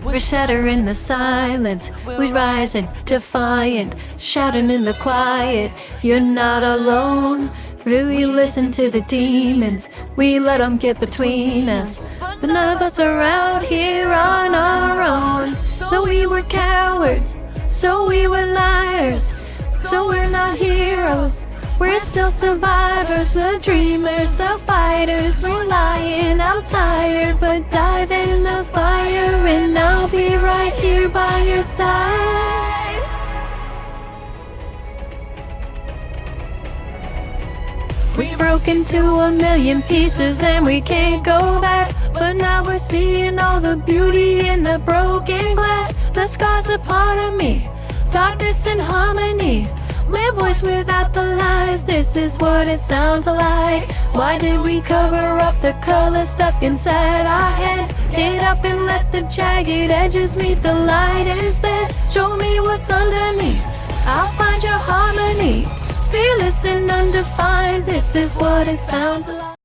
We're shattering the silence. We're rising, defiant, shouting in the quiet. You're not alone. We listen to the demons. We let them get between us. But none of us are out here on our own. So we were cowards. So we were liars. So we're not heroes. We're still survivors, the dreamers, the fighters. We're lying, I'm tired, but dive in the fire and I'll be right here by your side. We broke into a million pieces and we can't go back. But now we're seeing all the beauty in the broken glass. The scars are part of me, darkness and harmony. My voice without the lies, this is what it sounds like. Why did we cover up the color stuck inside our head? Get up and let the jagged edges meet the light instead. Show me what's underneath, I'll find your harmony. Fearless and undefined, this is what it sounds like.